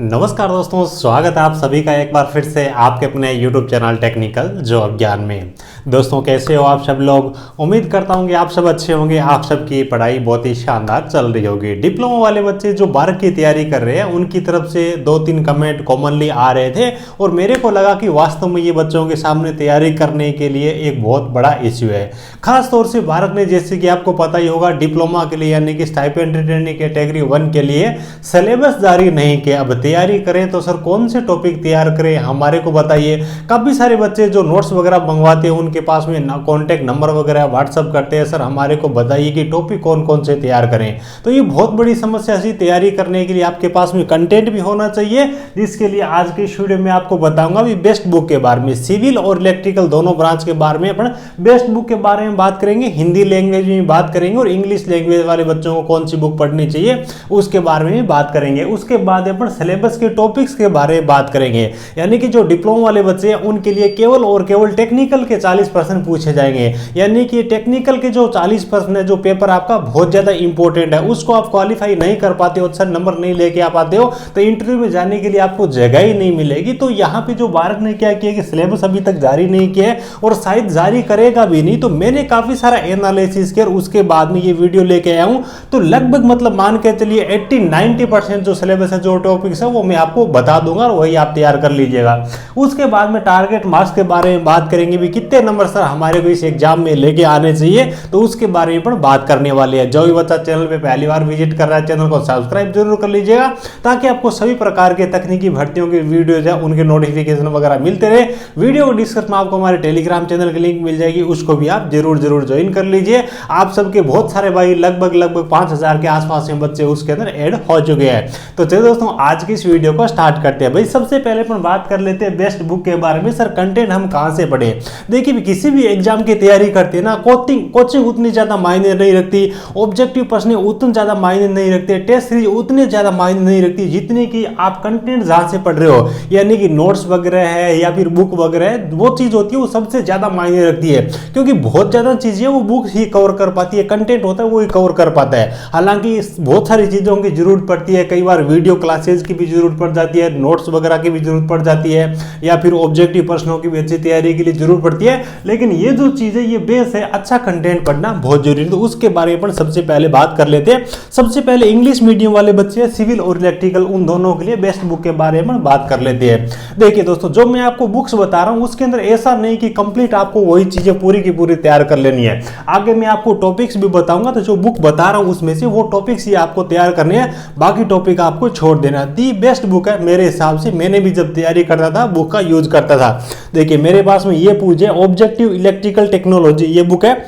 नमस्कार दोस्तों, स्वागत है आप सभी का एक बार फिर से आपके अपने YouTube चैनल टेक्निकल जॉब ज्ञान में। दोस्तों कैसे हो आप सब लोग। उम्मीद करता हूँ कि आप सब अच्छे होंगे। आप सबकी पढ़ाई बहुत ही शानदार चल रही होगी। डिप्लोमा वाले बच्चे जो 12 की तैयारी कर रहे हैं उनकी तरफ से 2-3 कमेंट कॉमनली आ रहे थे और मेरे को लगा कि वास्तव में ये बच्चों के सामने तैयारी करने के लिए एक बहुत बड़ा इश्यू है। खास तौर से भारत ने, जैसे कि आपको पता ही होगा, डिप्लोमा के लिए यानी कि स्टाइपेंड ट्रेनिंग कैटेगरी 1 के लिए सिलेबस जारी नहीं किया। अब तैयारी करें तो सर कौन से टॉपिक तैयार करें, हमारे को बताइए। काफ़ी सारे बच्चे जो नोट्स वगैरह मंगवाते हैं उनके पास में कॉन्टैक्ट नंबर वगैरह व्हाट्सअप करते हैं, सर हमारे को बताइए कि टॉपिक कौन कौन से तैयार करें। तो ये बहुत बड़ी समस्या है। तैयारी करने के लिए आपके पास में कंटेंट भी होना चाहिए, जिसके लिए आज के इस वीडियो में आपको बताऊंगा भी बेस्ट बुक के बारे में। सिविल और इलेक्ट्रिकल दोनों ब्रांच के बारे में अपन बेस्ट बुक के बारे में बात करेंगे। हिंदी लैंग्वेज में बात करेंगे और इंग्लिश लैंग्वेज वाले बच्चों को कौन सी बुक पढ़नी चाहिए उसके बारे में बात करेंगे। उसके बाद अपन सिलेबस के टॉपिक्स के बारे में बात करेंगे, यानी कि जो डिप्लोमा वाले बच्चे हैं उनके लिए केवल और केवल टेक्निकल के 40% पूछे जाएंगे। यानी कि टेक्निकल के जो 40% है, जो पेपर आपका बहुत ज्यादा इंपॉर्टेंट है, उसको आप क्वालिफाई नहीं कर पाते हो, अच्छा नंबर नहीं लेके आ पाते हो, तो इंटरव्यू में जाने के लिए आपको जगह ही नहीं मिलेगी। तो यहाँ पे जो भारत ने क्या किया कि सिलेबस अभी तक जारी नहीं किया है और शायद जारी करेगा भी नहीं। तो मैंने काफी सारा एनालिसिस किया और उसके बाद में ये वीडियो लेके आया हूं। तो लगभग मतलब मान के चलिए 80-90% जो सिलेबस है, जो टॉपिक्स है, वो मैं आपको बता दूंगा और वही आप तैयार कर लीजिएगा। उसके बाद में टारगेट मार्क्स के बारे में बात करेंगे भी कितने नंबर सर हमारे को इस एग्जाम में लेके आने चाहिए, तो उसके बारे में पण बात करने वाले हैं। जो भी बच्चा चैनल पे पहली बार विजिट कर रहा है, चैनल को सब्सक्राइब जरूर कर लीजिएगा, ताकि आपको सभी प्रकार के तकनीकी भर्तियों की वीडियोज है उनके नोटिफिकेशन वगैरह मिलते रहे। वीडियो को डिस्क्रिप्शन में आपको हमारे टेलीग्राम चैनल की लिंक मिल जाएगी, उसको भी आप जरूर ज्वाइन कर लीजिए। आप सबके बहुत सारे भाई लगभग 5000 के आसपास में बच्चे उसके अंदर ऐड हो चुके हैं। तो चलिए दोस्तों आज की इस वीडियो को स्टार्ट करते हैं। भाई सबसे पहले अपन बात कर लेते हैं बेस्ट बुक के बारे में। सर कंटेंट हम कहां से पढ़ें। देखिए किसी भी एग्जाम की तैयारी करते हैं ना, कोचिंग उतनी ज्यादा मायने नहीं रखती, ऑब्जेक्टिव प्रश्न उतने ज्यादा मायने नहीं रखते, टेस्ट सीरीज उतने ज्यादा मायने नहीं रखती, जितने की आप कंटेंट जहां से पढ़ रहे हो, यानी कि नोट्स वगैरह है या फिर बुक वगैरह है, वो चीज होती है वो सबसे ज्यादा मायने रखती है। क्योंकि बहुत ज्यादा चीजें वो बुक ही कवर कर पाती है, कंटेंट होता है वो ही कवर कर पाता है। हालांकि बहुत सारी चीजों की जरूरत पड़ती है, कई बार वीडियो क्लासेज की भी जरूरत पड़ जाती है, नोट्स वगैरह की भी जरूरत पड़ जाती है, या फिर ऑब्जेक्टिव प्रश्नों की भी अच्छी तैयारी के लिए जरूरत पड़ती है। लेकिन ये जो चीजें, ये बेस है, अच्छा कंटेंट पढ़ना बहुत जरूरी है। तो उसके बारे में सबसे पहले बात कर लेते हैं। सबसे पहले इंग्लिश मीडियम वाले बच्चे, सिविल और इलेक्ट्रिकल, उन दोनों के लिए बेस्ट बुक के बारे में बात कर लेते हैं। देखिए दोस्तों, जो मैं आपको बुक्स बता रहा हूं उसके अंदर ऐसा नहीं कि कंप्लीट आपको वही चीजें पूरी की पूरी तैयार कर लेनी है। आगे मैं आपको टॉपिक्स भी बताऊंगा, तो जो बुक बता रहा हूं उसमें से वो टॉपिक्स ही आपको तैयार करने हैं, बाकी टॉपिक आपको छोड़ देना। दी बेस्ट बुक है मेरे हिसाब से। मैंने भी जब तैयारी करता था बुक का यूज करता था। देखिए मेरे पास में ये पूछे ऑब्जेक्टिव इलेक्ट्रिकल टेक्नोलॉजी, ये बुक है।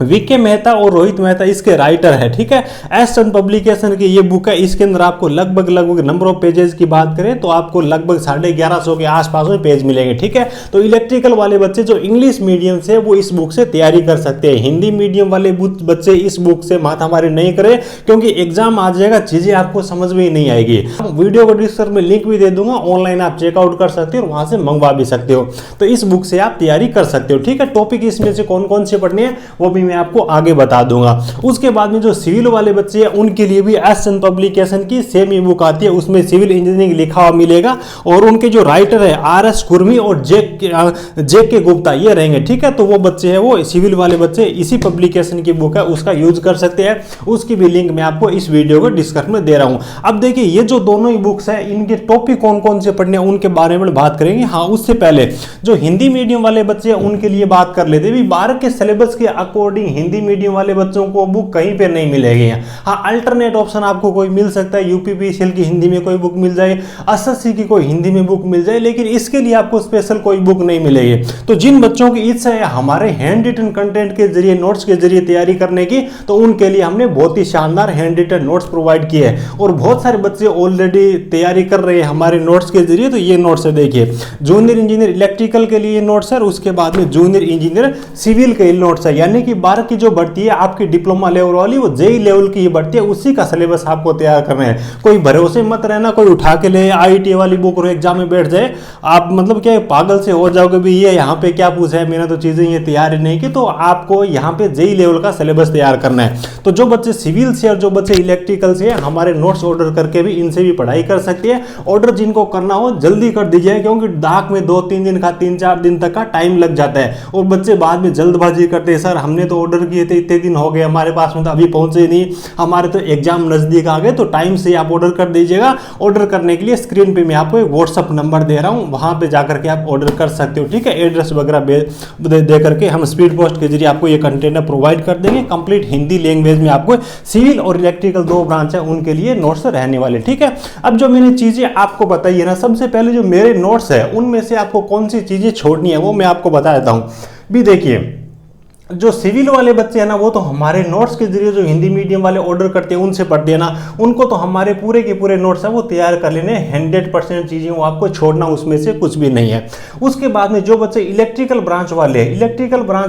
वीके मेहता और रोहित मेहता इसके राइटर है, ठीक है। एस चंद पब्लिकेशन की ये बुक है। इसके अंदर आपको लगभग नंबर ऑफ पेजेस की बात करें तो आपको लगभग 1150 के आसपास में पेज मिलेंगे, ठीक है। तो इलेक्ट्रिकल वाले बच्चे जो इंग्लिश मीडियम से, वो इस बुक से तैयारी कर सकते हैं। हिंदी मीडियम वाले बच्चे इस बुक से माथामारी नहीं करें, क्योंकि एग्जाम आ जाएगा, चीजें आपको समझ में ही नहीं आएगी। वीडियो को डिस्क्रिप्शन में लिंक भी दे दूंगा, ऑनलाइन आप चेकआउट कर सकते हो और वहां से मंगवा भी सकते हो। तो इस बुक से आप तैयारी कर सकते हो, ठीक है। टॉपिक इसमें से कौन कौन से पढ़ने हैं वो भी मैं आपको आगे बता दूंगा। उसके बाद में जो सिविल वाले बच्चे हैं उनके लिए भी एस चंद पब्लिकेशन की सेम ही बुक आती है, उसमें सिविल इंजीनियरिंग लिखा हुआ मिलेगा और उनके जो राइटर है आर.एस. कुर्मी और जे के गुप्ता, ये रहेंगे, ठीक है। तो वो बच्चे हैं, वो सिविल वाले बच्चे इसी पब्लिकेशन की बुक है, उसका यूज कर सकते हैं। उसकी भी लिंक मैं आपको इस वीडियो को डिस्क्रिप्शन में दे रहा हूं। अब देखिए ये जो दोनों ही बुक्स है, इनके टॉपिक कौन कौन से पढ़ने हैं उनके बारे में बात करेंगे। हाँ, उससे पहले जो हिंदी मीडियम वाले बच्चे हैं उनके लिए बात कर लेते हैं। 12 के सिलेबस के अकॉर्डिंग हिंदी मीडियम वाले बच्चों को बुक कहीं पे नहीं मिलेगी। हाँ, अल्टरनेट ऑप्शन आपको कोई मिल सकता है, यूपीपीसीएल की हिंदी में कोई बुक मिल जाए, एसएससी की कोई हिंदी में बुक मिल जाए, लेकिन इसके लिए आपको स्पेशल कोई बुक नहीं मिलेगी। तो जिन बच्चों की इच्छा है हमारे हैंड रिटन कंटेंट के जरिए, नोट्स के जरिए तैयारी करने की, तो उनके लिए हमने बहुत ही शानदार हैंड रिटन नोट्स प्रोवाइड किए हैं और बहुत सारे बच्चे ऑलरेडी तैयारी कर रहे हैं हमारे नोट्स के जरिए। तो ये नोट्स है, देखिए जूनियर इंजीनियर इलेक्ट्रिकल के लिए नोट्स है, उसके बाद में जूनियर इंजीनियर सिविल के नोट्स है। यानी कि 12 की जो भर्ती है आपकी डिप्लोमा लेवल वाली, वो जेई लेवल की भर्ती है, उसी का सिलेबस आपको तैयार करना है। कोई भरोसे मत रहना कोई उठा के ले आईटी वाली बुक और एग्जाम में बैठ जाए, आप मतलब क्या पागल से हो जाओगे भी, ये यहाँ पे क्या पूछा है, मैंने तो चीजें ये तैयार नहीं की। तो आपको यहाँ पे जेई लेवल का सिलेबस तैयार करना है। तो जो बच्चे सिविल से और जो बच्चे इलेक्ट्रिकल से, हमारे नोट्स ऑर्डर करके भी इनसे भी पढ़ाई कर सकती है। ऑर्डर जिनको करना हो जल्दी कर दीजिए, क्योंकि डाक में 2-3 दिन का 3-4 दिन तक का टाइम लग जाता है और बच्चे बाद में जल्दबाजी करते हैं, सर हमने तो ऑर्डर किए थे इतने दिन हो गए हमारे पास में तो अभी पहुंचे नहीं, हमारे तो एग्जाम नजदीक आ गए। तो टाइम से आप ऑर्डर कर दीजिएगा। ऑर्डर करने के लिए स्क्रीन पे मैं आपको एक व्हाट्सअप नंबर दे रहा हूं, वहां पे जाकर के आप ऑर्डर कर सकते हो, ठीक है। एड्रेस वगैरह दे करके हम स्पीड पोस्ट के जरिए आपको ये कंटेनर प्रोवाइड कर देंगे। कंप्लीट हिंदी लैंग्वेज में आपको सिविल और इलेक्ट्रिकल 2 ब्रांच है उनके लिए नोट्स रहने वाले, ठीक है। अब जो मैंने चीजें आपको बताई है ना, सबसे पहले जो मेरे नोट्स है उनमें से आपको कौन सी चीजें छोड़नी है वो मैं आपको बता देता हूं। भी देखिए, जो सिविल वाले बच्चे हैं ना, वो तो हमारे नोट्स के जरिए जो हिंदी मीडियम वाले ऑर्डर करते हैं उनसे पढ़ते हैं ना, उनको तो हमारे पूरे के पूरे नोट्स है वो तैयार कर लेने। 100% चीजें वो आपको छोड़ना उसमें से कुछ भी नहीं है। उसके बाद में जो बच्चे इलेक्ट्रिकल ब्रांच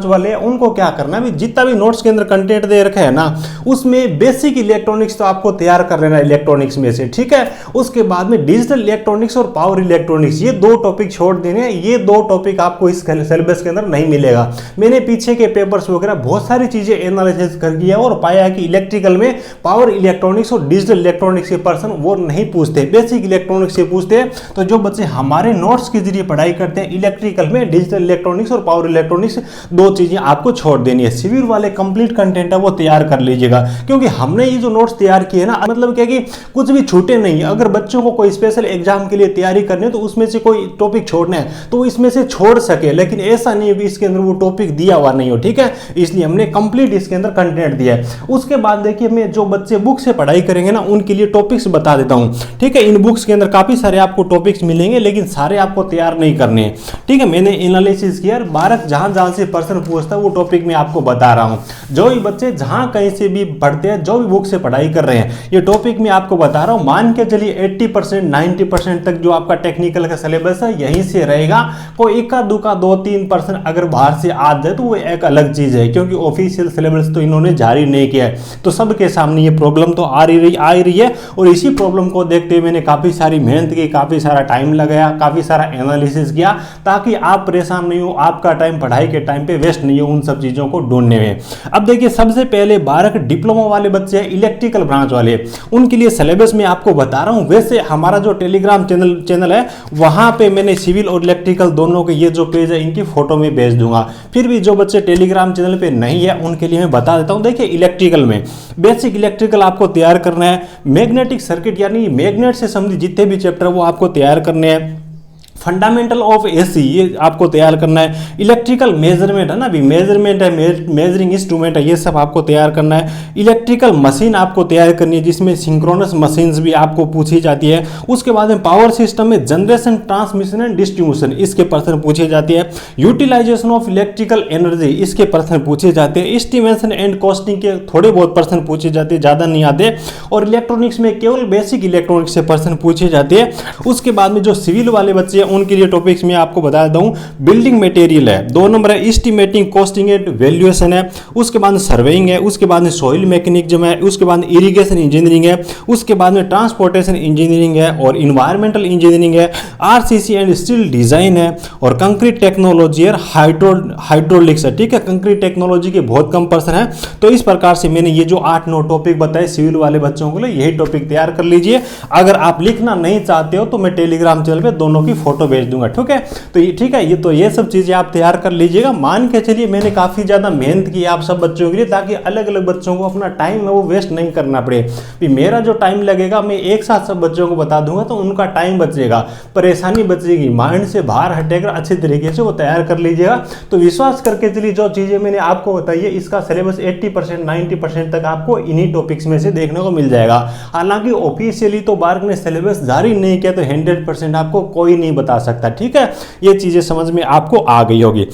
वाले हैं उनको क्या करना है, जितना भी नोट्स के अंदर कंटेंट दे रखा है ना, उसमें बेसिक इलेक्ट्रॉनिक्स तो आपको तैयार कर लेना इलेक्ट्रॉनिक्स में से, ठीक है। उसके बाद में डिजिटल इलेक्ट्रॉनिक्स और पावर इलेक्ट्रॉनिक्स, ये 2 टॉपिक छोड़ देने। ये 2 टॉपिक आपको इस सिलेबस के अंदर नहीं मिलेगा। मैंने पीछे के पेपर्स वगैरह बहुत सारी चीजें एनालिसिस कर दिया और पाया कि इलेक्ट्रिकल में पावर इलेक्ट्रॉनिक्स और डिजिटल इलेक्ट्रॉनिक्स के पर्सन वो नहीं पूछते, बेसिक इलेक्ट्रॉनिक्स से पूछते हैं। तो जो बच्चे हमारे नोट्स के जरिए पढ़ाई करते हैं इलेक्ट्रिकल में, डिजिटल इलेक्ट्रॉनिक्स और पावर इलेक्ट्रॉनिक्स 2 चीजें आपको छोड़ देनी है। सिविल वाले कंप्लीट कंटेंट है वो तैयार कर लीजिएगा, क्योंकि हमने ये जो नोट्स तैयार किए ना, मतलब क्या कि कुछ भी छूटे नहीं। अगर बच्चों को कोई स्पेशल एग्जाम के लिए तैयारी करनी है तो उसमें से कोई टॉपिक छोड़ना है तो वो इसमें से छोड़ सके, लेकिन ऐसा नहीं है कि इसके अंदर वो टॉपिक दिया हुआ नहीं हो, ठीक है। इसलिए हमने कंप्लीट इसके अंदर कंटेंट दिया है। उसके बाद देखिए, मैं जो बच्चे बुक से पढ़ाई करेंगे ना उनके लिए टॉपिक्स बता देता हूं, ठीक है। इन बुक्स के अंदर काफी सारे आपको टॉपिक्स मिलेंगे, लेकिन सारे आपको तैयार नहीं करने हैं, ठीक है। मैंने एनालिसिस किया, 12 जहां से पर्सन पूछता है वो टॉपिक मैं आपको बता रहा हूं। जो भी बच्चे जहां कहीं से भी पढ़ते हैं, जो भी बुक से पढ़ाई कर रहे हैं, ये टॉपिक मैं आपको बता रहा हूं। मान के चलिए 80% 90% तक जो आपका टेक्निकल का सिलेबस है यहीं से रहेगा। कोई इक्का दुक्का 2-3% अगर बाहर से आ जाए तो वो एक अलग चीज है, क्योंकि ऑफिशियल सिलेबस तो इन्होंने जारी नहीं किया है। तो सबके सामने ये प्रॉब्लम तो आ रही है और इसी प्रॉब्लम को देखते हुए मैंने काफी सारी मेहनत की, काफी सारा टाइम लगाया, काफी सारा एनालिसिस किया, ताकि आप परेशान नहीं हो, आपका टाइम पढ़ाई के टाइम पे वेस्ट नहीं हो उन सब चीजों को ढूंढने में। अब देखिए, सबसे पहले 12 डिप्लोमा वाले बच्चे हैं इलेक्ट्रिकल ब्रांच वाले, उनके लिए सिलेबस मैं आपको बता रहा हूं। वैसे हमारा जो टेलीग्राम चैनल है वहां पे मैंने सिविल और इलेक्ट्रिकल दोनों के ये जो पेज है इनकी फोटो में भेज दूंगा। फिर भी जो बच्चे टेलीग्राम चैनल पे नहीं है उनके लिए मैं बता देता हूं। देखिए, इलेक्ट्रिकल में बेसिक इलेक्ट्रिकल आपको तैयार करना है। मैग्नेटिक सर्किट यानी मैग्नेट से संबंधित जितने भी चैप्टर वो आपको तैयार करने हैं। फंडामेंटल ऑफ एसी ये आपको तैयार करना है। इलेक्ट्रिकल मेजरमेंट है ना, अभी मेजरमेंट है, मेजरिंग इंस्ट्रूमेंट है, ये सब आपको तैयार करना है। इलेक्ट्रिकल मशीन आपको तैयार करनी है, जिसमें सिंक्रोनस मशीन्स भी आपको पूछी जाती है। उसके बाद में पावर सिस्टम में जनरेशन, ट्रांसमिशन एंड डिस्ट्रीब्यूशन, इसके प्रश्न पूछे जाते हैं। यूटिलाइजेशन ऑफ इलेक्ट्रिकल एनर्जी, इसके प्रश्न पूछे जाते हैं। एस्टिमेशन एंड कॉस्टिंग के थोड़े बहुत प्रश्न पूछे जाते हैं, ज़्यादा नहीं आते। और इलेक्ट्रॉनिक्स में केवल बेसिक इलेक्ट्रॉनिक्स से प्रश्न पूछे जाते हैं। उसके बाद में जो सिविल वाले बच्चे हैं उनके लिए टॉपिक्स में आपको बता देता हूं। बिल्डिंग मटेरियल है, 2 नंबर है। एस्टिमेटिंग, कॉस्टिंग एंड वैल्यूएशन है। उसके बाद में सर्वेइंग है। उसके बाद में सॉइल मैकेनिज्म है। उसके बाद में इरिगेशन इंजीनियरिंग है। उसके बाद में ट्रांसपोर्टेशन इंजीनियरिंग है और इन्वायरमेंटल इंजीनियरिंग है। आरसीसी एंड स्टील डिजाइन है और कंक्रीट टेक्नोलॉजी और हाइड्रोलिक्स है, ठीक है। कंक्रीट टेक्नोलॉजी के बहुत कम प्रश्न है। तो इस प्रकार से मैंने ये जो 8-9 टॉपिक बताए सिविल वाले बच्चों के लिए, यही टॉपिक तैयार कर लीजिए। अगर आप लिखना नहीं चाहते हो तो मैं टेलीग्राम चैनल पे दोनों की फोटो भेज दूंगा, ठीक है। तो ये ठीक है, ये सब चीजें आप तैयार कर लीजिएगा। मान के चलिए मैंने काफी ज्यादा मेहनत की आप सब बच्चों के लिए, ताकि अलग अलग बच्चों को अपना टाइम है वो वेस्ट नहीं करना पड़े। भी मेरा जो टाइम लगेगा मैं एक साथ सब बच्चों को बता दूंगा, तो उनका टाइम बचेगा, परेशानी बचेगी, माइंड से बाहर हटेगा। अच्छे तरीके से वो तैयार कर लीजिएगा। तो विश्वास करके चलिए, जो चीजें मैंने आपको बताई है इसका सिलेबस 80% 90% तक आपको इन्हीं टॉपिक्स में से देखने को मिल जाएगा। हालांकि ऑफिशियली तो बार्क ने सिलेबस जारी नहीं किया, तो 100% आपको कोई नहीं बता सकता, ठीक है। ये चीजें समझ में आपको आ गई होगी।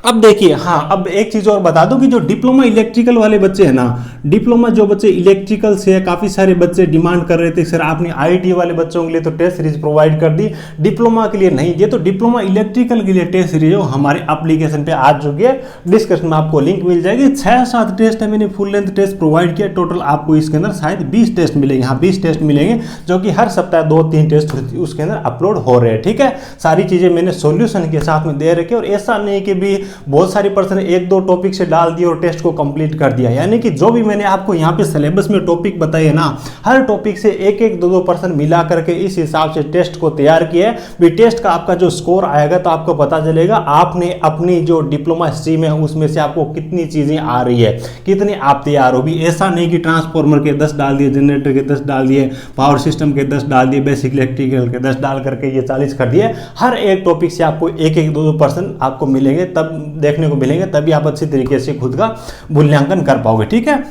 अब देखिए, हाँ, अब एक चीज़ और बता दूं कि जो डिप्लोमा इलेक्ट्रिकल वाले बच्चे हैं ना, डिप्लोमा जो बच्चे इलेक्ट्रिकल से, काफ़ी सारे बच्चे डिमांड कर रहे थे सर आपने आईटी वाले बच्चों के लिए तो टेस्ट सीरीज प्रोवाइड कर दी, डिप्लोमा के लिए नहीं। ये तो डिप्लोमा इलेक्ट्रिकल के लिए टेस्ट सीरीज है, हमारे एप्लीकेशन पे आ चुकी है, डिस्क्रिप्शन में आपको लिंक मिल जाएगी। 6-7 टेस्ट है, मैंने फुल लेंथ टेस्ट प्रोवाइड किया, टोटल आपको इसके अंदर शायद 20 टेस्ट मिलेंगे, हाँ 20 टेस्ट मिलेंगे, जो कि हर सप्ताह 2-3 टेस्ट उसके अंदर अपलोड हो रहे हैं। ठीक है, सारी चीज़ें मैंने सोल्यूशन के साथ में दे रखी, और ऐसा नहीं कि भी बहुत सारी पर्सन 1-2 टॉपिक से डाल दिए और टेस्ट को कंप्लीट कर दिया, यानी कि जो भी मैंने आपको यहाँ पे सिलेबस में टॉपिक बताए है ना, हर टॉपिक से 1-1, 2-2 पर्सन मिला करके इस हिसाब से टेस्ट को तैयार किया है। भी टेस्ट का आपका जो स्कोर आएगा तो आपको पता चलेगा आपने अपनी जो डिप्लोमा स्ट्रीम है उसमें से आपको कितनी चीजें आ रही है, कितने आप तैयार हो। भी ऐसा नहीं कि ट्रांसफॉर्मर के 10 डाल दिए, जनरेटर के 10 डाल दिए, पावर सिस्टम के 10 डाल दिए, बेसिक इलेक्ट्रिकल के 10 डाल करके ये 40 कर दिए। हर एक टॉपिक से आपको 1-1, 2-2 पर्सन आपको मिलेंगे, तब देखने को मिलेंगे, तभी आप अच्छी तरीके से खुद का मूल्यांकन कर पाओगे। ठीक है,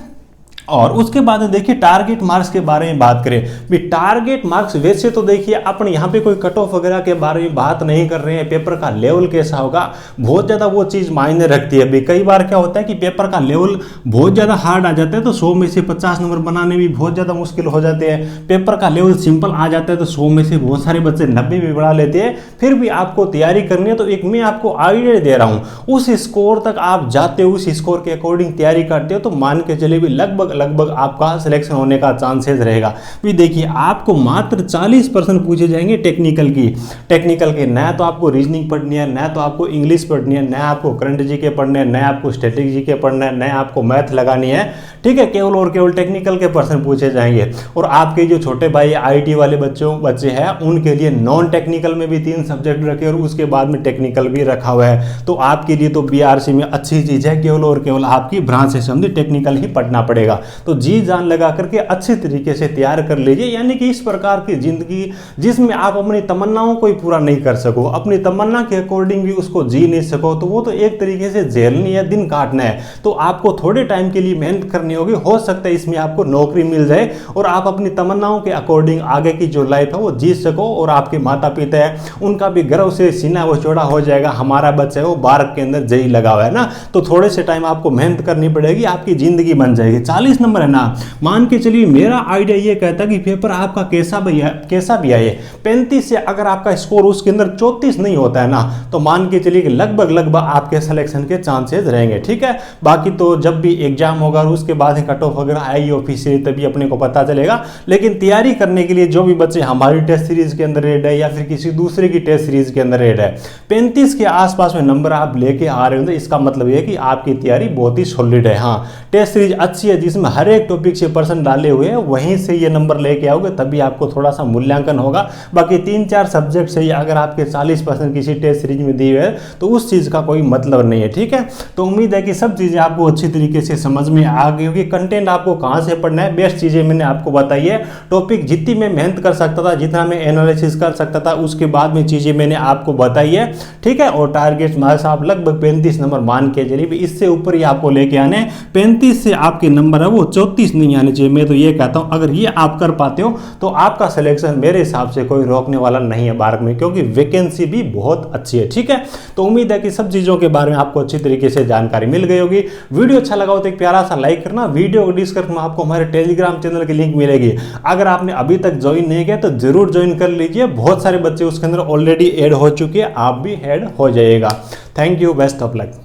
और उसके बाद देखिए टारगेट मार्क्स के बारे में बात करें। भी टारगेट मार्क्स वैसे तो देखिए अपन यहाँ पे कोई कट ऑफ वगैरह के बारे में बात नहीं कर रहे हैं, पेपर का लेवल कैसा होगा बहुत ज़्यादा वो चीज़ मायने रखती है। भी कई बार क्या होता है कि पेपर का लेवल बहुत ज़्यादा हार्ड आ जाता है तो 100 में से 50 नंबर बनाने भी बहुत ज़्यादा मुश्किल हो जाते हैं। पेपर का लेवल सिंपल आ जाता है तो 100 में से बहुत सारे बच्चे 90 भी बना लेते हैं। फिर भी आपको तैयारी करनी है तो एक मैं आपको आइडिया दे रहा हूँ, उस स्कोर तक आप जाते हो, उस स्कोर के अकॉर्डिंग तैयारी करते हो तो मान के चले भी लगभग आपका सिलेक्शन होने का चांसेस रहेगा। भी देखिए आपको मात्र 40% पूछे जाएंगे टेक्निकल के, न तो आपको रीजनिंग पढ़नी है, न तो आपको इंग्लिश पढ़नी है, न आपको करंट जीके पढ़ने हैं, न आपको स्टैटिक जीके पढ़ना है, न आपको मैथ लगानी है। ठीक है, केवल और केवल टेक्निकल के पर्सन पूछे जाएंगे। और आपके जो छोटे भाई आईटी वाले बच्चे हैं उनके लिए नॉन टेक्निकल में भी 3 सब्जेक्ट रखे और उसके बाद में टेक्निकल भी रखा हुआ है। तो आपके लिए तो बीआरसी में अच्छी चीज़ है, केवल और केवल आपकी ब्रांच से संबंधित टेक्निकल ही पढ़ना पड़ेगा। तो जी जान लगा करके अच्छे तरीके से तैयार कर लीजिए, यानी कि इस प्रकार की जिंदगी जिसमें आप अपनी तमन्नाओं को ही पूरा नहीं कर सको, अपनी तमन्ना के अकॉर्डिंग भी उसको जी नहीं सको, तो वो तो एक तरीके से झेलनी है, दिन काटना है। तो आपको थोड़े टाइम के लिए मेहनत करनी होगी, हो सकता है इसमें आपको नौकरी मिल जाए और आप अपनी तमन्नाओं के अकॉर्डिंग आगे की जो लाइफ है वो जी सको, और आपके माता पिता है उनका भी गर्व से सीना वो चौड़ा हो जाएगा, हमारा बच्चा है वो बारक के अंदर जई लगा हुआ है ना। तो थोड़े से टाइम आपको मेहनत करनी पड़ेगी, आपकी जिंदगी बन जाएगी। 40 नंबर है ना, मान के चलिए मेरा आइडिया ये कहता है कि पेपर आपका कैसा भी आए, 35 से अगर आपका स्कोर उसके अंदर 34 नहीं होता है ना, तो मान के चलिए कि लगभग आपके सिलेक्शन के चांसेस रहेंगे। ठीक है, बाकी तो जब भी एग्जाम होगा और उसके बाद कट ऑफ वगैरह आएगी ऑफिशियली तभी अपने को पता चलेगा। लेकिन तैयारी करने के लिए जो भी बच्चे हमारी टेस्ट सीरीज के अंदर रेड है या फिर किसी दूसरे की टेस्ट सीरीज के अंदर रेड है, 35 के आसपास में नंबर आप लेके आ रहे हो तो इसका मतलब ये कि आपकी तैयारी बहुत ही सॉलिड है। हाँ, टेस्ट सीरीज अच्छी है जिसमें हर एक टॉपिक से पर्सन डाले हुए हैं, वहीं से ये नंबर लेके आओगे तभी आपको थोड़ा सा मूल्यांकन होगा। बाकी 3-4 सब्जेक्ट से ही अगर आपके 40% किसी टेस्ट सीरीज में दिए हुए हैं तो उस चीज़ का कोई मतलब नहीं है। ठीक है, तो उम्मीद है कि सब चीज़ें आपको अच्छी तरीके से समझ में आ गई होगी। कंटेंट आपको कहाँ से पढ़ना है, बेस्ट चीज़ें मैंने आपको बताई है। टॉपिक जितनी मैं मेहनत कर सकता था, जितना मैं एनालिसिस कर सकता था, उसके बाद में चीज़ें मैंने आपको बताई है। ठीक है, और टारगेट मार्क्स आप लगभग 35 नंबर मान के चलिए, इससे ऊपर ही आपको लेके आने। 35 से आपके नंबर है वो 34 नहीं आने चाहिए। मैं तो ये कहता हूँ अगर ये आप कर पाते हो तो आपका सिलेक्शन मेरे हिसाब से कोई रोकने वाला नहीं है बारक में, क्योंकि वैकेंसी भी बहुत अच्छी है। ठीक है, तो उम्मीद है कि सब चीज़ों के बारे में आपको अच्छी तरीके से जानकारी मिल गई होगी। वीडियो अच्छा लगा हो तो एक प्यारा सा लाइक करना। वीडियो को डिस्क्रिप्शन में आपको हमारे टेलीग्राम चैनल की लिंक मिलेगी, अगर आपने अभी तक ज्वाइन नहीं किया तो जरूर ज्वाइन कर लीजिए। बहुत सारे बच्चे उसके अंदर ऑलरेडी ऐड हो चुके हैं, आप भी ऐड हो जाइएगा। Thank you, best of luck.